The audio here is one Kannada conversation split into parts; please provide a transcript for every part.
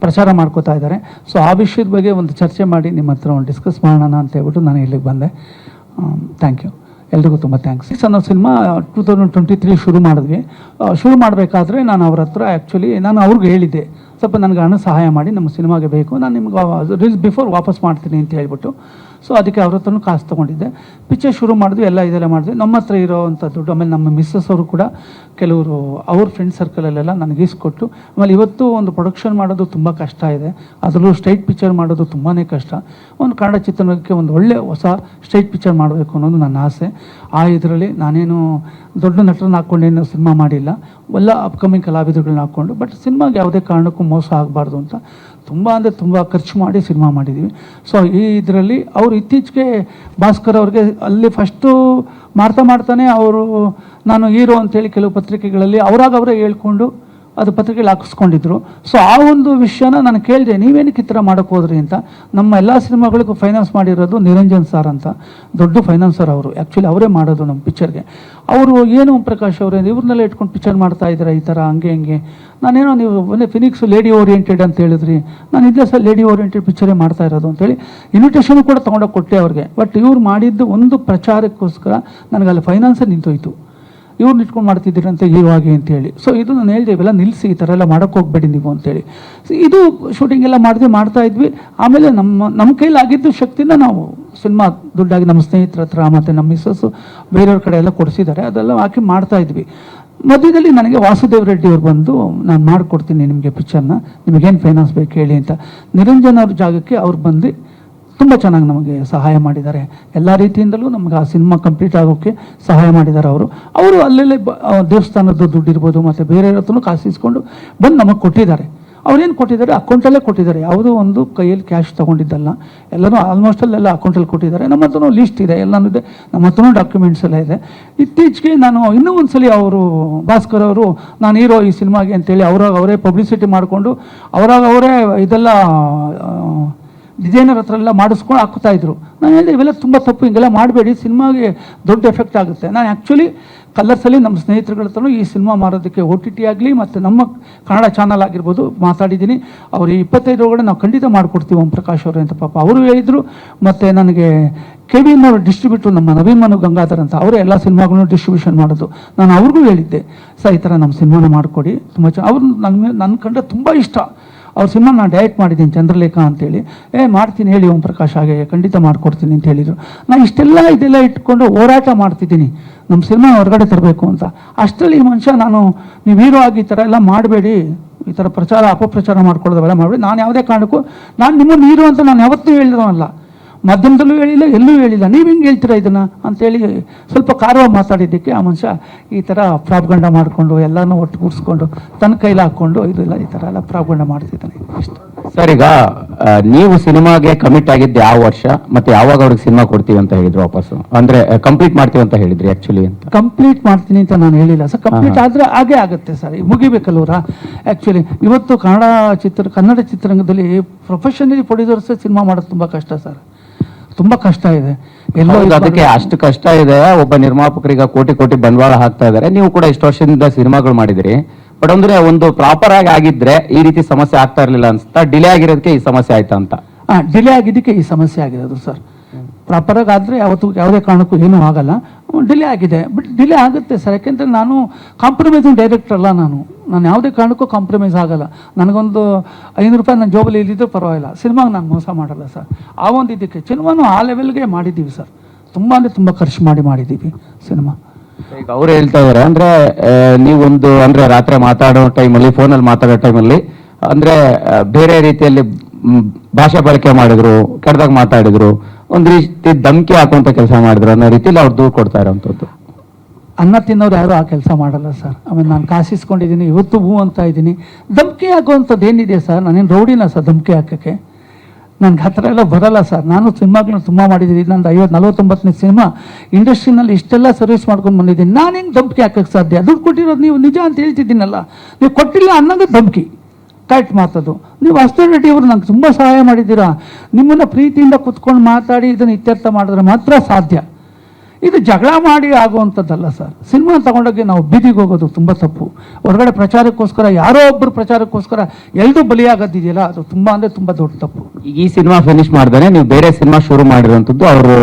ಪ್ರಚಾರ ಮಾಡ್ಕೋತಾ ಇದ್ದಾರೆ. ಸೊ ಆ ವಿಷಯದ ಬಗ್ಗೆ ಒಂದು ಚರ್ಚೆ ಮಾಡಿ ನಿಮ್ಮ ಹತ್ರ ಒಂದು ಡಿಸ್ಕಸ್ ಮಾಡೋಣ ಅಂತ ಹೇಳ್ಬಿಟ್ಟು ನಾನು ಇಲ್ಲಿಗೆ ಬಂದೆ. ಥ್ಯಾಂಕ್ ಯು, ಎಲ್ರಿಗೂ ತುಂಬ ಥ್ಯಾಂಕ್ಸ್. ಅನ್ನೋ ಸಿನಿಮಾ 2023 ಶುರು ಮಾಡಿದ್ವಿ. ಶುರು ಮಾಡಬೇಕಾದ್ರೆ ನಾನು ಅವ್ರ ಹತ್ರ ಆ್ಯಕ್ಚುಲಿ ನಾನು ಅವ್ರಿಗೆ ಹೇಳಿದ್ದೆ, ಸ್ವಲ್ಪ ನನಗೆ ಹಣ ಸಹಾಯ ಮಾಡಿ, ನಮ್ಮ ಸಿನಿಮಾಗೆ ಬೇಕು, ನಾನು ನಿಮ್ಗೆ ರೀಲ್ಸ್ ಬಿಫೋರ್ ವಾಪಸ್ ಮಾಡ್ತೀನಿ ಅಂತ ಹೇಳ್ಬಿಟ್ಟು. ಸೊ ಅದಕ್ಕೆ ಅವ್ರ ಹತ್ರನೂ ಕಾಸು ತೊಗೊಂಡಿದ್ದೆ. ಪಿಕ್ಚರ್ ಶುರು ಮಾಡಿದ್ವಿ, ಇದೆಲ್ಲ ಮಾಡಿದ್ವಿ. ನಮ್ಮ ಹತ್ರ ಇರೋವಂಥ ದುಡ್ಡು, ಆಮೇಲೆ ನಮ್ಮ ಮಿಸ್ಸಸ್ ಅವರು ಕೂಡ ಕೆಲವರು ಅವ್ರ ಫ್ರೆಂಡ್ ಸರ್ಕಲಲ್ಲೆಲ್ಲ ನನಗೆ ಈಸ್ಕೊಟ್ಟು. ಆಮೇಲೆ ಇವತ್ತು ಒಂದು ಪ್ರೊಡಕ್ಷನ್ ಮಾಡೋದು ತುಂಬ ಕಷ್ಟ ಇದೆ, ಅದರಲ್ಲೂ ಸ್ಟ್ರೈಟ್ ಪಿಕ್ಚರ್ ಮಾಡೋದು ತುಂಬಾ ಕಷ್ಟ. ಒಂದು ಕನ್ನಡ ಚಿತ್ರರಂಗಕ್ಕೆ ಒಂದು ಒಳ್ಳೆ ಹೊಸ ಸ್ಟ್ರೈಟ್ ಪಿಕ್ಚರ್ ಮಾಡಬೇಕು ಅನ್ನೋದು ನನ್ನ ಆಸೆ. ಇದರಲ್ಲಿ ನಾನೇನು ದೊಡ್ಡ ನಟರನ್ನ ಹಾಕ್ಕೊಂಡೇನು ಸಿನಿಮಾ ಮಾಡಿಲ್ಲ, ಎಲ್ಲ ಅಪ್ಕಮಿಂಗ್ ಕಲಾವಿದರುಗಳನ್ನ ಹಾಕ್ಕೊಂಡು. ಬಟ್ ಸಿನಿಮಾಗೆ ಯಾವುದೇ ಕಾರಣಕ್ಕೂ ಮೋಸ ಆಗಬಾರ್ದು ಅಂತ ತುಂಬ ಖರ್ಚು ಮಾಡಿ ಸಿನಿಮಾ ಮಾಡಿದ್ದೀವಿ. ಸೊ ಈ ಇದರಲ್ಲಿ ಅವರು ಇತ್ತೀಚೆಗೆ ಭಾಸ್ಕರ್ ಅವ್ರಿಗೆ ಅಲ್ಲಿ ಫಸ್ಟು ಮಾಡ್ತಾನೆ ಅವರು ನಾನು ಹೀರೋ ಅಂತೇಳಿ ಕೆಲವು ಪತ್ರಿಕೆಗಳಲ್ಲಿ ಅವರೇ ಹೇಳ್ಕೊಂಡು ಅದು ಪತ್ರಿಕೆಯಲ್ಲಿ ಹಾಕಿಸ್ಕೊಂಡಿದ್ರು. ಸೊ ಆ ಒಂದು ವಿಷಯನ ನಾನು ಕೇಳಿದೆ, ನೀವೇನಕ್ಕೆ ಈ ಥರ ಮಾಡೋಕ್ಕೆ ಹೋದ್ರಿ ಅಂತ. ನಮ್ಮ ಎಲ್ಲ ಸಿನಿಮಾಗಳಿಗೂ ಫೈನಾನ್ಸ್ ಮಾಡಿರೋದು ನಿರಂಜನ್ ಸರ್ ಅಂತ, ದೊಡ್ಡ ಫೈನಾನ್ಸರ್ ಅವರು. ಆ್ಯಕ್ಚುಲಿ ಅವರೇ ಮಾಡೋದು ನಮ್ಮ ಪಿಕ್ಚರ್ಗೆ. ಅವರು ಏನು ಪ್ರಕಾಶ್ ಅವರೇ ಇವ್ರನ್ನೆಲ್ಲ ಇಟ್ಕೊಂಡು ಪಿಕ್ಚರ್ ಮಾಡ್ತಾ ಇದ್ದಾರೆ ಈ ಥರ ಹಂಗೆ. ನಾನೇನೋ ನೀವು ಫಿನಿಕ್ಸ್ ಲೇಡಿ ಓರಿಯೆಂಟೆಡ್ ಅಂತ ಹೇಳಿದ್ರಿ, ನಾನು ಇಲ್ಲೇ ಸರ್ ಲೇಡಿ ಓರಿಯೆಂಟೆಡ್ ಪಿಕ್ಚರೇ ಮಾಡ್ತಾ ಇರೋದು ಅಂತೇಳಿ ಇನ್ವಿಟೇಷನ್ ಕೂಡ ತೊಗೊಂಡೋಗಿ ಕೊಟ್ಟೆ ಅವ್ರಿಗೆ. ಬಟ್ ಇವ್ರು ಮಾಡಿದ್ದು ಒಂದು ಪ್ರಚಾರಕ್ಕೋಸ್ಕರ ನನಗೆ ಅಲ್ಲಿ ಫೈನಾನ್ಸೇ ನಿಂತೋಯ್ತು. ಇವ್ರನ್ನ ಇಟ್ಕೊಂಡು ಮಾಡ್ತಿದ್ದೀರಂತೆ ಹೀರೋ ಆಗಿ ಅಂತೇಳಿ. ಸೊ ಇದು ನಾನು ಹೇಳಿದೆ, ಇವೆಲ್ಲ ನಿಲ್ಲಿಸಿ, ಈ ಥರ ಎಲ್ಲ ಮಾಡೋಕ್ಕೆ ಹೋಗ್ಬೇಡಿ ನೀವು ಅಂತೇಳಿ. ಸೊ ಇದು ಶೂಟಿಂಗ್ ಎಲ್ಲ ಮಾಡ್ತಾ ಇದ್ವಿ. ಆಮೇಲೆ ನಮ್ಮ ಕೈಲಿ ಆಗಿದ್ದು ಶಕ್ತಿನ ನಾವು ಸಿನಿಮಾ ದುಡ್ಡಾಗಿ ನಮ್ಮ ಸ್ನೇಹಿತರ ಹತ್ರ ಮತ್ತು ನಮ್ಮ ಮಿಸ್ಸಸ್ಸು ಬೇರೆಯವ್ರ ಕಡೆ ಎಲ್ಲ ಕೊಡಿಸಿದ್ದಾರೆ, ಅದೆಲ್ಲ ಹಾಕಿ ಮಾಡ್ತಾ ಇದ್ವಿ. ಮಧ್ಯದಲ್ಲಿ ನನಗೆ ವಾಸುದೇವ್ ರೆಡ್ಡಿ ಅವ್ರು ಬಂದು, ನಾನು ಮಾಡಿಕೊಡ್ತೀನಿ ನಿಮಗೆ ಪಿಕ್ಚರ್ನ, ನಿಮಗೇನು ಫೈನಾನ್ಸ್ ಬೇಕು ಹೇಳಿ ಅಂತ. ನಿರಂಜನ್ ಅವ್ರ ಜಾಗಕ್ಕೆ ಅವ್ರು ಬಂದು ತುಂಬ ಚೆನ್ನಾಗಿ ನಮಗೆ ಸಹಾಯ ಮಾಡಿದ್ದಾರೆ. ಎಲ್ಲ ರೀತಿಯಿಂದಲೂ ನಮಗೆ ಆ ಸಿನಿಮಾ ಕಂಪ್ಲೀಟ್ ಆಗೋಕ್ಕೆ ಸಹಾಯ ಮಾಡಿದ್ದಾರೆ ಅವರು ಅಲ್ಲೆಲ್ಲೇ ದೇವಸ್ಥಾನದ ದುಡ್ಡು ಇರ್ಬೋದು ಮತ್ತು ಬೇರೆ ಹತ್ರನೂ ಕಾಸು ಇಸ್ಕೊಂಡು ಬಂದು ನಮಗೆ ಕೊಟ್ಟಿದ್ದಾರೆ. ಅವ್ರೇನು ಕೊಟ್ಟಿದ್ದಾರೆ, ಅಕೌಂಟಲ್ಲೇ ಕೊಟ್ಟಿದ್ದಾರೆ, ಯಾವುದೋ ಒಂದು ಕೈಯಲ್ಲಿ ಕ್ಯಾಶ್ ತೊಗೊಂಡಿದ್ದಲ್ಲ, ಎಲ್ಲರೂ ಆಲ್ಮೋಸ್ಟ್ ಅಲ್ಲೆಲ್ಲ ಅಕೌಂಟಲ್ಲಿ ಕೊಟ್ಟಿದ್ದಾರೆ. ನಮ್ಮ ಹತ್ರನೂ ಲಿಸ್ಟ್ ಇದೆ, ಎಲ್ಲನೂ ಇದೆ, ನಮ್ಮ ಹತ್ರನೂ ಡಾಕ್ಯುಮೆಂಟ್ಸ್ ಎಲ್ಲ ಇದೆ. ಇತ್ತೀಚೆಗೆ ನಾನು ಇನ್ನೂ ಒಂದು ಸಲ ಅವರು ಭಾಸ್ಕರ್ ಅವರು ನಾನು ಹೀರೋ ಈ ಸಿನಿಮಾಗೆ ಅಂತೇಳಿ ಅವರೇ ಪಬ್ಲಿಸಿಟಿ ಮಾಡಿಕೊಂಡು ಅವರೇ ಇದೆಲ್ಲ ಡಿಸೈನರ್ ಹತ್ರ ಎಲ್ಲ ಮಾಡಿಸ್ಕೊಂಡು ಹಾಕ್ತಾ ಇದ್ರು. ನಾನು ಹೇಳಿದೆ, ಇವೆಲ್ಲ ತುಂಬ ತಪ್ಪು, ಹಿಂಗೆಲ್ಲ ಮಾಡಬೇಡಿ, ಸಿನಿಮಾಗೆ ದೊಡ್ಡ ಎಫೆಕ್ಟ್ ಆಗುತ್ತೆ. ನಾನು ಆ್ಯಕ್ಚುಲಿ ಕಲರ್ಸಲ್ಲಿ ನಮ್ಮ ಸ್ನೇಹಿತರುಗಳ ಹತ್ರನೂ ಈ ಸಿನಿಮಾ ಮಾಡೋದಕ್ಕೆ OTT ಆಗಲಿ ಮತ್ತು ನಮ್ಮ ಕನ್ನಡ ಚಾನಲ್ ಆಗಿರ್ಬೋದು ಮಾತಾಡಿದ್ದೀನಿ. ಅವರು 25 ಒಳಗಡೆ ನಾವು ಖಂಡಿತ ಮಾಡಿಕೊಡ್ತೀವಿ ಓಂ ಪ್ರಕಾಶ್ ಅವರು ಅಂತ ಪಾಪ ಅವರು ಹೇಳಿದರು. ಮತ್ತು ನನಗೆ KVN ಅವರು ಡಿಸ್ಟ್ರಿಬ್ಯೂಟ್ರು ನಮ್ಮ ನವೀನ್ ಮನು ಗಂಗಾಧರ್ ಅಂತ, ಅವರೇ ಎಲ್ಲ ಸಿನಿಮಾಗಳನ್ನು ಡಿಸ್ಟ್ರಿಬ್ಯೂಷನ್ ಮಾಡೋದು. ನಾನು ಅವ್ರಿಗೂ ಹೇಳಿದ್ದೆ, ಸರ್ ಈ ಥರ ನಮ್ಮ ಸಿನಿಮಾನ ಮಾಡಿಕೊಡಿ, ತುಂಬ ಅವ್ರು ನನ್ನ ಕಂಡ್ರೆ ತುಂಬ ಇಷ್ಟ. ಅವ್ರ ಸಿನಿಮಾ ನಾನು ಡೈರೆಕ್ಟ್ ಮಾಡಿದ್ದೀನಿ, ಚಂದ್ರಲೇಖ ಅಂತೇಳಿ. ಮಾಡ್ತೀನಿ ಹೇಳಿ ಓಂ ಪ್ರಕಾಶ್, ಹಾಗೆ ಖಂಡಿತ ಮಾಡಿಕೊಡ್ತೀನಿ ಅಂತ ಹೇಳಿದರು. ನಾನು ಇದೆಲ್ಲ ಇಟ್ಕೊಂಡು ಹೋರಾಟ ಮಾಡ್ತಿದ್ದೀನಿ ನಮ್ಮ ಸಿನಿಮಾ ಹೊರಗಡೆ ತರಬೇಕು ಅಂತ. ಅಷ್ಟರಲ್ಲಿ ಈ ಮನುಷ್ಯ, ನೀವು ಹೀರೋ ಆಗಿ ಈ ಥರ ಎಲ್ಲ ಮಾಡಬೇಡಿ, ಈ ಥರ ಅಪಪ್ರಚಾರ ಮಾಡ್ಕೊಳ್ಳೋದೆಲ್ಲ ಮಾಡಬೇಡಿ, ನಾನು ಯಾವುದೇ ಕಾರಣಕ್ಕೂ ನಾನು ನಿಮ್ಮನ್ನು ಹೀರೋ ಅಂತ ನಾನು ಯಾವತ್ತೂ ಹೇಳಿರೋಲ್ಲ, ಮಾಧ್ಯಮದಲ್ಲೂ ಹೇಳಿಲ್ಲ, ಎಲ್ಲೂ ಹೇಳಿಲ್ಲ, ನೀವು ಹಿಂಗೆ ಹೇಳ್ತೀರಾ ಇದನ್ನು ಅಂತೇಳಿ ಸ್ವಲ್ಪ ಖಾರವಾಗಿ ಮಾತಾಡಿದ್ದಕ್ಕೆ ಆ ಮನುಷ್ಯ ಈ ಥರ ಪ್ರಾಪಗಂಡ ಮಾಡಿಕೊಂಡು ಎಲ್ಲನೂ ಒಟ್ಟುಗೂಡಿಸ್ಕೊಂಡು ತನ್ನ ಕೈಲಿ ಹಾಕ್ಕೊಂಡು ಇದೆಲ್ಲ ಈ ಥರ ಎಲ್ಲ ಪ್ರಾಪಗಂಡ ಮಾಡ್ತಿದ್ದಾನೆ. ಇಷ್ಟು ಸರ್. ಈಗ ನೀವು ಸಿನಿಮಾಗೆ ಕಮಿಟ್ ಆಗಿದ್ದು ಯಾವ ವರ್ಷ ಮತ್ತು ಯಾವಾಗ ಅವ್ರಿಗೆ ಸಿನಿಮಾ ಕೊಡ್ತೀವಿ ಅಂತ ಹೇಳಿದ್ರು ವಾಪಸ್ಸು, ಅಂದರೆ ಕಂಪ್ಲೀಟ್ ಮಾಡ್ತೀವಿ ಅಂತ ಹೇಳಿದ್ರಿ ಆ್ಯಕ್ಚುಲಿ ಅಂತ? ಕಂಪ್ಲೀಟ್ ಮಾಡ್ತೀನಿ ಅಂತ ನಾನು ಹೇಳಿಲ್ಲ ಸರ್, ಕಂಪ್ಲೀಟ್ ಆದರೆ ಹಾಗೇ ಆಗುತ್ತೆ ಸರ್, ಮುಗಿಬೇಕಲ್ವರ. ಆ್ಯಕ್ಚುಲಿ ಇವತ್ತು ಕನ್ನಡ ಚಿತ್ರರಂಗದಲ್ಲಿ ಪ್ರೊಫೆಷನಲಿ ಪ್ರೊಡ್ಯೂಸರ್ಸೇ ಸಿನಿಮಾ ಮಾಡೋದು ತುಂಬ ಕಷ್ಟ ಸರ್, ತುಂಬ ಕಷ್ಟ ಇದೆ. ಎಲ್ಲೋ ಅದಕ್ಕೆ ಅಷ್ಟು ಕಷ್ಟ ಇದೆ. ಒಬ್ಬ ನಿರ್ಮಾಪಕರಿಗೆ ಕೋಟಿ ಬಂಡವಾಳ ಹಾಕ್ತಾ ಇದ್ದಾರೆ. ನೀವು ಕೂಡ ಇಷ್ಟು ವರ್ಷದಿಂದ ಸಿನಿಮಾಗಳು ಮಾಡಿದಿರಿ, ಬಟ್ ಅಂದ್ರೆ ಒಂದು ಪ್ರಾಪರ್ ಆಗಿ ಆಗಿದ್ರೆ ಈ ರೀತಿ ಸಮಸ್ಯೆ ಆಗ್ತಾ ಇರಲಿಲ್ಲ ಅನ್ಸುತ್ತಾ? ಡಿಲೇ ಆಗಿರೋದಕ್ಕೆ ಈ ಸಮಸ್ಯೆ ಆಯ್ತಾ ಅಂತ? ಡಿಲೇ ಆಗಿದ್ದಕ್ಕೆ ಈ ಸಮಸ್ಯೆ ಆಗಿರೋದು ಸರ್. ಪ್ರಾಪರಾಗಿ ಆದರೆ ಯಾವುದೇ ಕಾರಣಕ್ಕೂ ಏನೂ ಆಗಲ್ಲ. ಡಿಲೇ ಆಗಿದೆ, ಬಟ್ ಡಿಲೇ ಆಗುತ್ತೆ ಸರ್, ಯಾಕೆಂದರೆ ನಾನು ಕಾಂಪ್ರಮೈಸಿಂಗ್ ಡೈರೆಕ್ಟರ್ ಅಲ್ಲ. ನಾನು ಯಾವುದೇ ಕಾರಣಕ್ಕೂ ಕಾಂಪ್ರಮೈಸ್ ಆಗಲ್ಲ. ನನಗೊಂದು 500 ರೂಪಾಯಿ ನನ್ನ ಜಾಬಲ್ಲಿ ಇದ್ದಿದ್ದು ಪರವಾಗಿಲ್ಲ, ಸಿನಿಮಾಗೆ ನಾನು ಮೋಸ ಮಾಡಲ್ಲ ಸರ್. ಆ ಒಂದು ಇದಕ್ಕೆ ಸಿನಿಮಾನು ಆ ಲೆವೆಲ್ಗೆ ಮಾಡಿದ್ದೀವಿ ಸರ್, ತುಂಬ ಖರ್ಚು ಮಾಡಿದ್ದೀವಿ ಸಿನಿಮಾ. ಈಗ ಅವ್ರು ಹೇಳ್ತಾ ಇದಾರೆ ಅಂದ್ರೆ ನೀವೊಂದು ಅಂದ್ರೆ ರಾತ್ರಿ ಮಾತಾಡೋ ಟೈಮಲ್ಲಿ, ಫೋನಲ್ಲಿ ಮಾತಾಡೋ ಟೈಮಲ್ಲಿ ಅಂದ್ರೆ ಬೇರೆ ರೀತಿಯಲ್ಲಿ ಭಾಷೆ ಬಳಕೆ ಮಾಡಿದ್ರು, ಕೆಟ್ಟದಾಗ ಮಾತಾಡಿದ್ರು, ಒಂದ್ ರೀತಿ ಧಮಕಿ ಹಾಕುವಂತ ಕೆಲಸ ಮಾಡಿದ್ರು ಅನ್ನೋ ರೀತಿಯಲ್ಲಿ ಅವ್ರು ದೂರ ಕೊಡ್ತಾ ಇರೋಂಥದ್ದು. ಅನ್ನ ತಿನ್ನೋರು ಯಾರು ಆ ಕೆಲಸ ಮಾಡಲ್ಲ ಸರ್. ಆಮೇಲೆ ನಾನು ಕಾಸಿಸ್ಕೊಂಡಿದ್ದೀನಿ, ಇವತ್ತು ಹೂ ಅಂತ ಇದ್ದೀನಿ. ಧಮಕಿ ಹಾಕುವಂಥದ್ದು ಏನಿದೆ ಸರ್? ನಾನೇನು ರೌಡಿನ ಸರ್ ಧಮಕಿ ಹಾಕೋಕ್ಕೆ? ನನಗೆ ಆ ಥರ ಎಲ್ಲ ಬರಲ್ಲ ಸರ್. ನಾನು ಸಿನಿಮಾಗಳನ್ನ ತುಂಬ ಮಾಡಿದ್ದೀನಿ. ನಂದು 49ನೇ ಸಿನಿಮಾ ಇಂಡಸ್ಟ್ರಿನಲ್ಲಿ ಇಷ್ಟೆಲ್ಲ ಸರ್ವಿಸ್ ಮಾಡ್ಕೊಂಡು ಬಂದಿದ್ದೀನಿ. ನಾನು ಹೆಂಗೆ ಧಮಕಿ ಹಾಕೋಕ್ಕೆ ಸಾಧ್ಯ? ದುಡ್ಡು ಕೊಟ್ಟಿರೋದು ನೀವು ನಿಜ ಅಂತ ಹೇಳ್ತಿದ್ದೀನಲ್ಲ, ನೀವು ಕೊಟ್ಟಿಲ್ಲ ಅನ್ನೋದು ಧಮಕಿ, ಕರೆಕ್ಟ್ ಮಾತದು. ನೀವು ವಾಸುದೇವ್ ರೆಡ್ಡಿ ಅವರು ನಂಗೆ ತುಂಬ ಸಹಾಯ ಮಾಡಿದ್ದೀರಾ. ನಿಮ್ಮನ್ನು ಪ್ರೀತಿಯಿಂದ ಕುತ್ಕೊಂಡು ಮಾತಾಡಿ ಇದನ್ನು ಇತ್ಯರ್ಥ ಮಾಡಿದ್ರೆ ಮಾತ್ರ ಸಾಧ್ಯ. ಇದು ಜಗಳ ಮಾಡಿ ಆಗುವಂಥದ್ದಲ್ಲ ಸರ್. ಸಿನಿಮಾ ತಗೊಂಡೋಗಿ ನಾವು ಬೀದಿಗೆ ಹೋಗೋದು ತುಂಬ ತಪ್ಪು. ಹೊರಗಡೆ ಪ್ರಚಾರಕ್ಕೋಸ್ಕರ ಯಾರೋ ಒಬ್ಬರು ಪ್ರಚಾರಕ್ಕೋಸ್ಕರ ಎಲ್ಲರೂ ಬಲಿಯಾಗೋದಿದೆಯಲ್ಲ, ಅದು ತುಂಬ ಅಂದರೆ ತುಂಬ ದೊಡ್ಡ ತಪ್ಪು. ಈಗ ಈ ಸಿನಿಮಾ ಫಿನಿಶ್ ಮಾಡಿದ್ರೆ ನೀವು ಬೇರೆ ಸಿನಿಮಾ ಶುರು ಮಾಡಿರುವಂತದ್ದು ಅವರು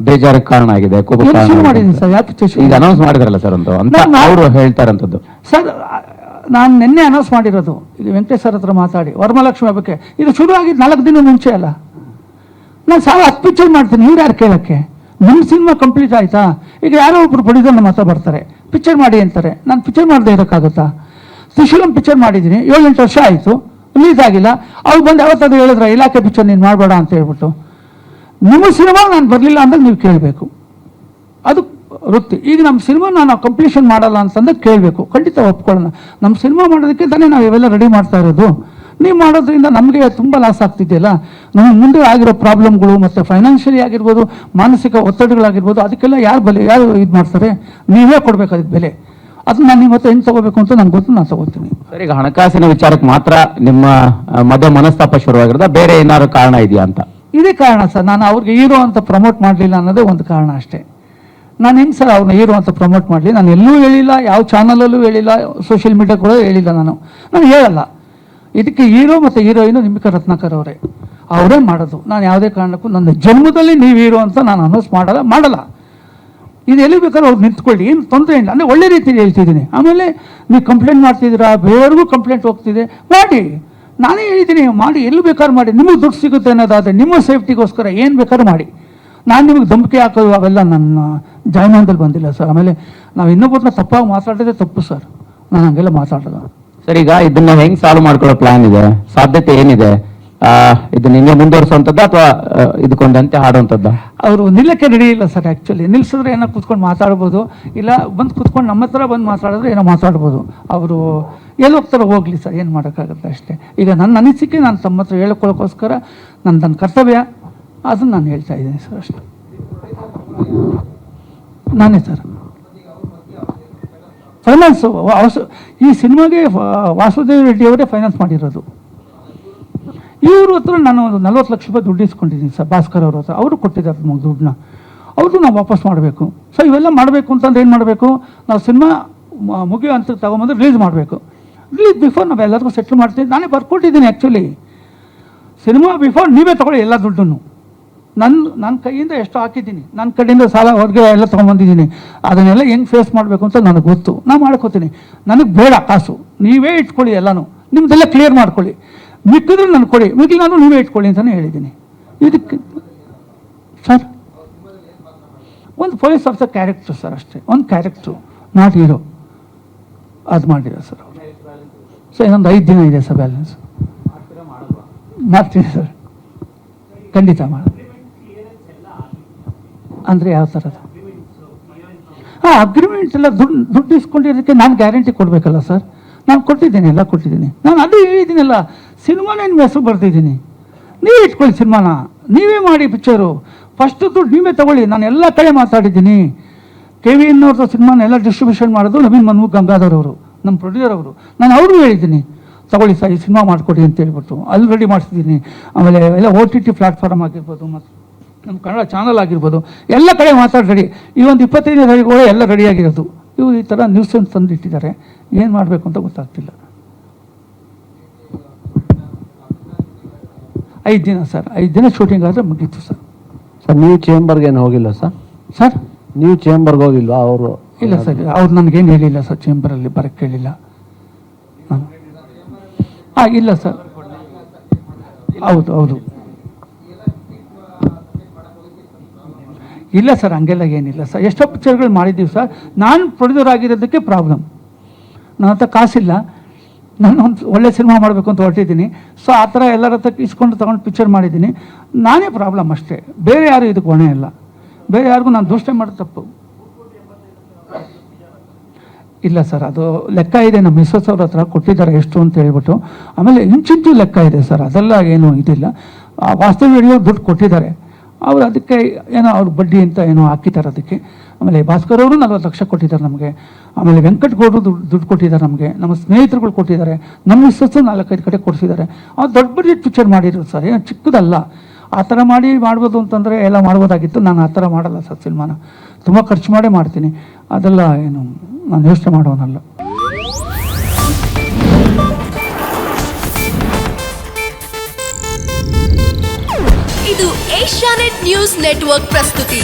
ಬೇಜಾರಕ್ಕೆ ಕಾರಣ ಆಗಿದೆ, ಕೋಪಕ್ಕೆ ಏನು ಕಾರಣ ಶುರು ಆಗಿದೆ. ಮಾಡಿದ್ದೀನಿ ಸರ್, ಯಾಕೆ ಪಿಕ್ಚರ್ ಈಗ ಅನೌನ್ಸ್ ಮಾಡಿದ್ರಲ್ಲ ಸರ್ ಅಂತ ಅವರು ಹೇಳ್ತಾರಂತದ್ದು. ಸರ್ ನಾನು ನಿನ್ನೆ ಅನೌನ್ಸ್ ಮಾಡಿರೋದು, ಈಗ ವೆಂಕಟೇಶ್ ಸರ್ ಹತ್ರ ಮಾತಾಡಿ ವರಮಹಾಲಕ್ಷ್ಮಿ ಹಬ್ಬಕ್ಕೆ. ಇದು ಶುರು ಆಗಿದ್ದು 4 ದಿನ ಮುಂಚೆ ಅಲ್ಲ. ನಾನು 10 ಪಿಕ್ಚರ್ ಮಾಡ್ತೀನಿ, ಇವ್ರು ಯಾರು ಕೇಳೋಕ್ಕೆ? ನಿಮ್ಮ ಸಿನಿಮಾ ಕಂಪ್ಲೀಟ್ ಆಯಿತಾ? ಈಗ ಯಾರೋ ಒಬ್ರು ಪ್ರೊಡ್ಯೂಸರ್ ನಮ್ಮ ಹತ್ರ ಬರ್ತಾರೆ, ಪಿಕ್ಚರ್ ಮಾಡಿ ಅಂತಾರೆ. ನಾನು ಪಿಕ್ಚರ್ ಮಾಡದೆ ಇರೋಕ್ಕಾಗುತ್ತಾ? ತ್ರಿಶೂಲಂ ಪಿಕ್ಚರ್ ಮಾಡಿದ್ದೀನಿ, 7-8 ವರ್ಷ ಆಯಿತು, ರಿಲೀಸ್ ಆಗಿಲ್ಲ. ಅವ್ರು ಬಂದು ಯಾವತ್ತಾದ್ರೂ ಹೇಳಿದ್ರೆ ಇಲಾಖೆ ಪಿಕ್ಚರ್ ನೀನು ಮಾಡಬೇಡ ಅಂತ ಹೇಳ್ಬಿಟ್ಟು? ನಿಮ್ಮ ಸಿನಿಮಾ ನಾನು ಬರಲಿಲ್ಲ ಅಂದಾಗ ನೀವು ಕೇಳಬೇಕು, ಅದು ವೃತ್ತಿ. ಈಗ ನಮ್ಮ ಸಿನಿಮಾ ನಾನು ಕಂಪ್ಲೀಷನ್ ಮಾಡಲ್ಲ ಅಂತಂದಾಗ ಕೇಳಬೇಕು, ಖಂಡಿತ ಒಪ್ಕೊಳ್ಳೋಣ. ನಮ್ಮ ಸಿನಿಮಾ ಮಾಡೋದಕ್ಕೆ ತಾನೇ ನಾವು ಇವೆಲ್ಲ ರೆಡಿ ಮಾಡ್ತಾ ಇರೋದು. ನೀವು ಮಾಡೋದ್ರಿಂದ ನಮಗೆ ತುಂಬ ಲಾಸ್ ಆಗ್ತಿದೆಯಲ್ಲ. ನಮಗೆ ಮುಂದೆ ಆಗಿರೋ ಪ್ರಾಬ್ಲಮ್ಗಳು ಮತ್ತು ಫೈನಾನ್ಷಿಯಲಿ ಆಗಿರ್ಬೋದು, ಮಾನಸಿಕ ಒತ್ತಡಗಳಾಗಿರ್ಬೋದು, ಅದಕ್ಕೆಲ್ಲ ಯಾರು ಇದು ಮಾಡ್ತಾರೆ? ನೀವೇ ಕೊಡಬೇಕು ಅದಕ್ಕೆ ಬೆಲೆ. ಅದು ನಾನು ನಿಮ್ಮ ಹತ್ರ ಹೆಂಗೆ ತೊಗೋಬೇಕು ಅಂತ ನಂಗೆ ಗೊತ್ತು, ನಾನು ತೊಗೋತೀನಿ. ಸರ್, ಈಗ ಹಣಕಾಸಿನ ವಿಚಾರಕ್ಕೆ ಮಾತ್ರ ನಿಮ್ಮ ಮಧ್ಯೆ ಮನಸ್ತಾಪ ಶುರುವಾಗಿರೋದ, ಬೇರೆ ಏನಾದ್ರು ಕಾರಣ ಇದೆಯಾ ಅಂತ? ಇದೇ ಕಾರಣ ಸರ್. ನಾನು ಅವ್ರಿಗೆ ಹೀರೋ ಅಂತ ಪ್ರಮೋಟ್ ಮಾಡಲಿಲ್ಲ ಅನ್ನೋದೇ ಒಂದು ಕಾರಣ ಅಷ್ಟೇ. ನಾನು ಹೆಂಗೆ ಸರ್ ಅವ್ರನ್ನ ಹೀರೋ ಅಂತ ಪ್ರಮೋಟ್ ಮಾಡಲಿ? ನಾನು ಎಲ್ಲೂ ಹೇಳಿಲ್ಲ, ಯಾವ ಚಾನಲಲ್ಲೂ ಹೇಳಿಲ್ಲ, ಸೋಷಿಯಲ್ ಮೀಡಿಯಾ ಕೂಡ ಹೇಳಿಲ್ಲ. ನಾನು ಹೇಳಲ್ಲ. ಇದಕ್ಕೆ ಹೀರೋ ಮತ್ತು ಹೀರೋಯಿನು ನಿಮಿಕಾ ರತ್ನಾಕರ್ ಅವರೇ ಮಾಡೋದು. ನಾನು ಯಾವುದೇ ಕಾರಣಕ್ಕೂ ನನ್ನ ಜನ್ಮದಲ್ಲಿ ನೀವು ಹೀರೋ ಅಂತ ನಾನು ಅನೌನ್ಸ್ ಮಾಡಲ್ಲ. ಇದು ಎಲ್ಲಿ ಬೇಕಾದ್ರೂ ಅವ್ರು ನಿಂತ್ಕೊಳ್ಳಿ, ಏನು ತೊಂದರೆ ಇಲ್ಲ. ಅಂದರೆ ಒಳ್ಳೆ ರೀತಿಯಲ್ಲಿ ಹೇಳ್ತಿದ್ದೀನಿ. ಆಮೇಲೆ ನೀವು ಕಂಪ್ಲೇಂಟ್ ಮಾಡ್ತಿದ್ದೀರಾ, ಬೇರೆಯವ್ರಿಗೂ ಕಂಪ್ಲೇಂಟ್ ಹೋಗ್ತಿದೆ, ಮಾಡಿ. ನಾನೇ ಹೇಳಿದ್ದೀನಿ, ಮಾಡಿ, ಎಲ್ಲಿ ಬೇಕಾದ್ರೂ ಮಾಡಿ. ನಿಮಗೆ ದುಡ್ಡು ಸಿಗುತ್ತೆ ಅನ್ನೋದಾದರೆ ನಿಮ್ಮ ಸೇಫ್ಟಿಗೋಸ್ಕರ ಏನು ಬೇಕಾದ್ರೂ ಮಾಡಿ. ನಾನು ನಿಮಗೆ ಧಮಕಿ ಹಾಕೋದು ಅವೆಲ್ಲ ನನ್ನ ಜಾಯಮಾನದಲ್ಲಿ ಬಂದಿಲ್ಲ ಸರ್. ಆಮೇಲೆ ನಾವು ಇನ್ನೊಬ್ಬರನ್ನ ತಪ್ಪಾಗಿ ಮಾತಾಡಿದ್ರೆ ತಪ್ಪು ಸರ್, ನಾನು ಹಂಗೆಲ್ಲ ಮಾತಾಡೋದು. ಸರ್, ಈಗ ಇದನ್ನ ಹೆಂಗ್ ಸಾಲ್ವ್ ಮಾಡ್ಕೊಳ್ಳೋ ಪ್ಲಾನ್ ಇದೆ? ಸಾಧ್ಯತೆ ಏನಿದೆ? ಇದನ್ನ ಹಿಂಗೆ ಮುಂದುವರಿಸುವಂಥದ್ದು ಅಥವಾ ಇದಕ್ಕೊಂದಂತೆ ಹಾಡುವಂಥದ್ದು? ಅವರು ನಿಲ್ಲಕ್ಕೆ ರೆಡಿ ಇಲ್ಲ ಸರ್. ಆ್ಯಕ್ಚುಲಿ ನಿಲ್ಲಿಸಿದ್ರೆ ಏನೋ ಕೂತ್ಕೊಂಡು ಮಾತಾಡ್ಬೋದು, ಇಲ್ಲ ಬಂದು ಕೂತ್ಕೊಂಡು ನಮ್ಮ ಹತ್ರ ಬಂದು ಮಾತಾಡಿದ್ರೆ ಏನೋ ಮಾತಾಡ್ಬೋದು. ಅವರು ಎಲ್ಲಿ ಹೋಗ್ತಾರೋ ಹೋಗಲಿ ಸರ್, ಏನು ಮಾಡೋಕ್ಕಾಗುತ್ತೆ ಅಷ್ಟೇ. ಈಗ ನನ್ನ ಅನಿಸಿಕೆ ನಾನು ತಮ್ಮ ಹತ್ರ ಹೇಳ್ಕೊಳ್ಳೋಕ್ಕೋಸ್ಕರ ನನ್ನ ಕರ್ತವ್ಯ, ಅದನ್ನು ನಾನು ಹೇಳ್ತಾ ಇದ್ದೀನಿ ಸರ್, ಅಷ್ಟೇ. ನಾನೇ ಸರ್ ಫೈನಾನ್ಸು. ಈ ಸಿನಿಮಾಗೆ ವಾಸುದೇವ್ ರೆಡ್ಡಿ ಅವರೇ ಫೈನಾನ್ಸ್ ಮಾಡಿರೋದು. ಇವ್ರ ಹತ್ರ ನಾನು ಒಂದು 40 ಲಕ್ಷ ರೂಪಾಯಿ ದುಡ್ಡು ಇಸ್ಕೊಂಡಿದ್ದೀನಿ ಸರ್, ಭಾಸ್ಕರ್ ಅವ್ರ ಹತ್ರ. ಅವರು ಕೊಟ್ಟಿದ್ದಾರೆ ನಮಗೆ ದುಡ್ಡನ್ನ, ಅವ್ರದ್ದು ನಾವು ವಾಪಸ್ ಮಾಡಬೇಕು. ಸೊ ಇವೆಲ್ಲ ಮಾಡಬೇಕು ಅಂತಂದ್ರೆ ಏನು ಮಾಡಬೇಕು? ನಾವು ಸಿನಿಮಾ ಮುಗಿಯೋ ಅಂತ ತಗೊಂಬಂದು ರಿಲೀಸ್ ಮಾಡಬೇಕು. ರಿಲೀಸ್ ಬಿಫೋರ್ ನಾವು ಎಲ್ಲರಿಗೂ ಸೆಟ್ಲ್ ಮಾಡ್ತೀವಿ. ನಾನೇ ಬರ್ಕೊಟ್ಟಿದ್ದೀನಿ ಆ್ಯಕ್ಚುಲಿ. ಸಿನಿಮಾ ಬಿಫೋರ್ ನೀವೇ ತೊಗೊಳ್ಳಿ ಎಲ್ಲ ದುಡ್ಡನ್ನು. ನನ್ನ ಕೈಯಿಂದ ಎಷ್ಟು ಹಾಕಿದ್ದೀನಿ, ನನ್ನ ಕಡೆಯಿಂದ ಸಾಲ ಹೊರಗೆ ಎಲ್ಲ ತೊಗೊಂಬಂದಿದ್ದೀನಿ. ಅದನ್ನೆಲ್ಲ ಹೆಂಗೆ ಫೇಸ್ ಮಾಡಬೇಕು ಅಂತ ನನಗೆ ಗೊತ್ತು, ನಾನು ಮಾಡ್ಕೋತೀನಿ. ನನಗೆ ಬೇಡ ಕಾಸು, ನೀವೇ ಇಟ್ಕೊಳ್ಳಿ, ಎಲ್ಲನೂ ನಿಮ್ಮದೆಲ್ಲ ಕ್ಲಿಯರ್ ಮಾಡ್ಕೊಳ್ಳಿ. ಮಿಕ್ಕಿದ್ರೆ ನನಗೆ ಕೊಡಿ, ಮಿಕ್ಕಿಲ್ಲ ನಾನು ನೀವೇ ಇಟ್ಕೊಳ್ಳಿ ಅಂತಲೇ ಹೇಳಿದ್ದೀನಿ. ಇದಕ್ಕೆ ಸರ್ ಒಂದು ಪೊಲೀಸ್ ಆಫೀಸರ್ ಕ್ಯಾರೆಕ್ಟ್ರು ಸರ್, ಅಷ್ಟೇ. ಒಂದು ಕ್ಯಾರೆಕ್ಟ್ರು, ನಾಟ್ ಹೀರೋ. ಅದು ಮಾಡಿರೋ ಸರ್ ಅವರು. ಸೊ ಇನ್ನೊಂದು 5 ದಿನ ಇದೆ ಸರ್ ಬ್ಯಾಲೆನ್ಸ್. ಮಾಡ್ತೀನಿ ಸರ್, ಖಂಡಿತ ಮಾಡಿ. ಅಂದರೆ ಯಾವ ಥರದ್ದು? ಅಗ್ರಿಮೆಂಟ್ ಎಲ್ಲ ದುಡ್ಡು ಇಸ್ಕೊಂಡಿರೋದಕ್ಕೆ ನಾನು ಗ್ಯಾರಂಟಿ ಕೊಡಬೇಕಲ್ಲ ಸರ್. ನಾನು ಕೊಟ್ಟಿದ್ದೀನಿ, ಎಲ್ಲ ಕೊಟ್ಟಿದ್ದೀನಿ. ನಾನು ಅದು ಹೇಳಿದ್ದೀನಲ್ಲ, ಸಿನಿಮಾನ ನಿಮ್ಮ ಹೆಸರು ಬರ್ತಿದ್ದೀನಿ, ನೀವೇ ಇಟ್ಕೊಳ್ಳಿ ಸಿನಿಮಾನ, ನೀವೇ ಮಾಡಿ ಪಿಕ್ಚರು. ಫಸ್ಟ್ ದುಡ್ಡು ನೀವೇ ತಗೊಳ್ಳಿ. ನಾನು ಎಲ್ಲ ಕಡೆ ಮಾತಾಡಿದ್ದೀನಿ. KVN ಅವ್ರದ್ದು ಸಿನಿಮಾನ ಎಲ್ಲ ಡಿಸ್ಟ್ರಿಬ್ಯೂಷನ್ ಮಾಡೋದು ನವೀನ್ ಮನ್ಮು ಗಂಗಾಧರ್ ಅವರು, ನಮ್ಮ ಪ್ರೊಡ್ಯೂಸರ್ ಅವರು. ನಾನು ಅವ್ರಿಗೂ ಹೇಳಿದ್ದೀನಿ, ತಗೊಳ್ಳಿ ಸರ್ ಈ ಸಿನಿಮಾ ಮಾಡಿಕೊಡಿ ಅಂತ ಹೇಳ್ಬಿಟ್ಟು. ಅಲ್ಲಿ ರೆಡಿ ಮಾಡಿಸಿದ್ದೀನಿ. ಆಮೇಲೆ ಎಲ್ಲ OTT ಪ್ಲ್ಯಾಟ್ಫಾರ್ಮ್ ಆಗಿರ್ಬೋದು, ಮತ್ತು ನಮ್ಮ ಕನ್ನಡ ಚಾನಲ್ ಆಗಿರ್ಬೋದು, ಎಲ್ಲ ಕಡೆ ಮಾತಾಡಿ ರೆಡಿ. ಈ ಒಂದು 25ನೇ ತಾರೀಕು ಎಲ್ಲ ರೆಡಿಯಾಗಿರೋದು. ಇವರು ಈ ಥರ ನ್ಯೂಸ್ ತಂದು ಇಟ್ಟಿದ್ದಾರೆ, ಏನು ಮಾಡಬೇಕು ಅಂತ ಗೊತ್ತಾಗ್ತಿಲ್ಲ. 5 ದಿನ ಸರ್, 5 ದಿನ ಶೂಟಿಂಗ್ ಆದರೆ ಮುಗೀತು ಸರ್. ಸರ್, ನೀವು ಚೇಂಬರ್ಗೆ ಏನು ಹೋಗಿಲ್ಲ ಸರ್? ಸರ್ ನೀವು ಚೇಂಬರ್ಗೆ ಹೋಗಿಲ್ವಾ? ಅವರು ಇಲ್ಲ ಸರ್, ಅವ್ರು ನನಗೇನು ಹೇಳಿಲ್ಲ ಸರ್, ಚೇಂಬರಲ್ಲಿ ಬರೋಕ್ಕೆ ಹೇಳಿಲ್ಲ. ಇಲ್ಲ ಸರ್, ಹೌದು. ಇಲ್ಲ ಸರ್, ಹಂಗೆಲ್ಲ ಏನಿಲ್ಲ ಸರ್. ಎಷ್ಟೋ ಪಿಕ್ಚರ್ಗಳು ಮಾಡಿದ್ದೀವಿ ಸರ್. ನಾನು ಪ್ರೊಡ್ಯೂಸರ್ ಆಗಿರೋದಕ್ಕೆ ಪ್ರಾಬ್ಲಮ್. ನನ್ನ ಹತ್ರ ಕಾಸಿಲ್ಲ, ನಾನು ಒಂದು ಒಳ್ಳೆ ಸಿನಿಮಾ ಮಾಡಬೇಕು ಅಂತ ಹೊರಟಿದ್ದೀನಿ. ಸೊ ಆ ಥರ ಎಲ್ಲರ ಹತ್ರ ಇಸ್ಕೊಂಡು ತೊಗೊಂಡು ಪಿಕ್ಚರ್ ಮಾಡಿದ್ದೀನಿ. ನಾನೇ ಪ್ರಾಬ್ಲಮ್ ಅಷ್ಟೇ, ಬೇರೆ ಯಾರು ಇದಕ್ಕೆ ಹೊಣೆ ಇಲ್ಲ. ಬೇರೆ ಯಾರಿಗೂ ನಾನು ದೂಷಣೆ ಮಾಡೋದು ತಪ್ಪು. ಇಲ್ಲ ಸರ್, ಅದು ಲೆಕ್ಕ ಇದೆ. ನಮ್ಮ ಮಿಸ್ಸಸ್ ಅವ್ರ ಹತ್ರ ಕೊಟ್ಟಿದ್ದಾರೆ ಎಷ್ಟು ಅಂತ ಹೇಳ್ಬಿಟ್ಟು. ಆಮೇಲೆ ಇಂಚಿಂಚು ಲೆಕ್ಕ ಇದೆ ಸರ್, ಅದೆಲ್ಲ ಏನು ಇದಿಲ್ಲ. ವಾಸ್ತವ ಹಿಡಿಯೋ ದುಡ್ಡು ಕೊಟ್ಟಿದ್ದಾರೆ ಅವರು. ಅದಕ್ಕೆ ಏನೋ ಅವ್ರ ಬಡ್ಡಿ ಅಂತ ಏನೋ ಹಾಕಿದ್ದಾರೆ ಅದಕ್ಕೆ. ಆಮೇಲೆ ಭಾಸ್ಕರ್ ಅವರು 40 ಲಕ್ಷ ಕೊಟ್ಟಿದ್ದಾರೆ ನಮಗೆ. ಆಮೇಲೆ ವೆಂಕಟಗೌಡರು ದುಡ್ಡು ಕೊಟ್ಟಿದ್ದಾರೆ ನಮಗೆ. ನಮ್ಮ ಸ್ನೇಹಿತರುಗಳು ಕೊಟ್ಟಿದ್ದಾರೆ. ನಮ್ಮ ಮಿಸ್ಸಸ್ಸು 4-5 ಕಡೆ ಕೊಡಿಸಿದ್ದಾರೆ. ಅವ್ರು ದೊಡ್ಡ ಬಡ್ಜೆಟ್ ಪಿಕ್ಚರ್ ಮಾಡಿದ್ರು ಸರ್, ಏನು ಚಿಕ್ಕದಲ್ಲ. ಆ ಥರ ಮಾಡ್ಬೋದು ಅಂತಂದರೆ ಎಲ್ಲ ಮಾಡ್ಬೋದಾಗಿತ್ತು. ನಾನು ಆ ಥರ ಮಾಡಲ್ಲ ಸರ್. ಸಿನಿಮಾನ ತುಂಬ ಖರ್ಚು ಮಾಡೇ ಮಾಡ್ತೀನಿ. ಅದೆಲ್ಲ ಏನು ನಾನು ಯೋಚನೆ ಮಾಡೋನಲ್ಲ. ಇದು ಏಷ್ಯಾನೆಟ್ ನ್ಯೂಸ್ ನೆಟ್ವರ್ಕ್ ಪ್ರಸ್ತುತಿ.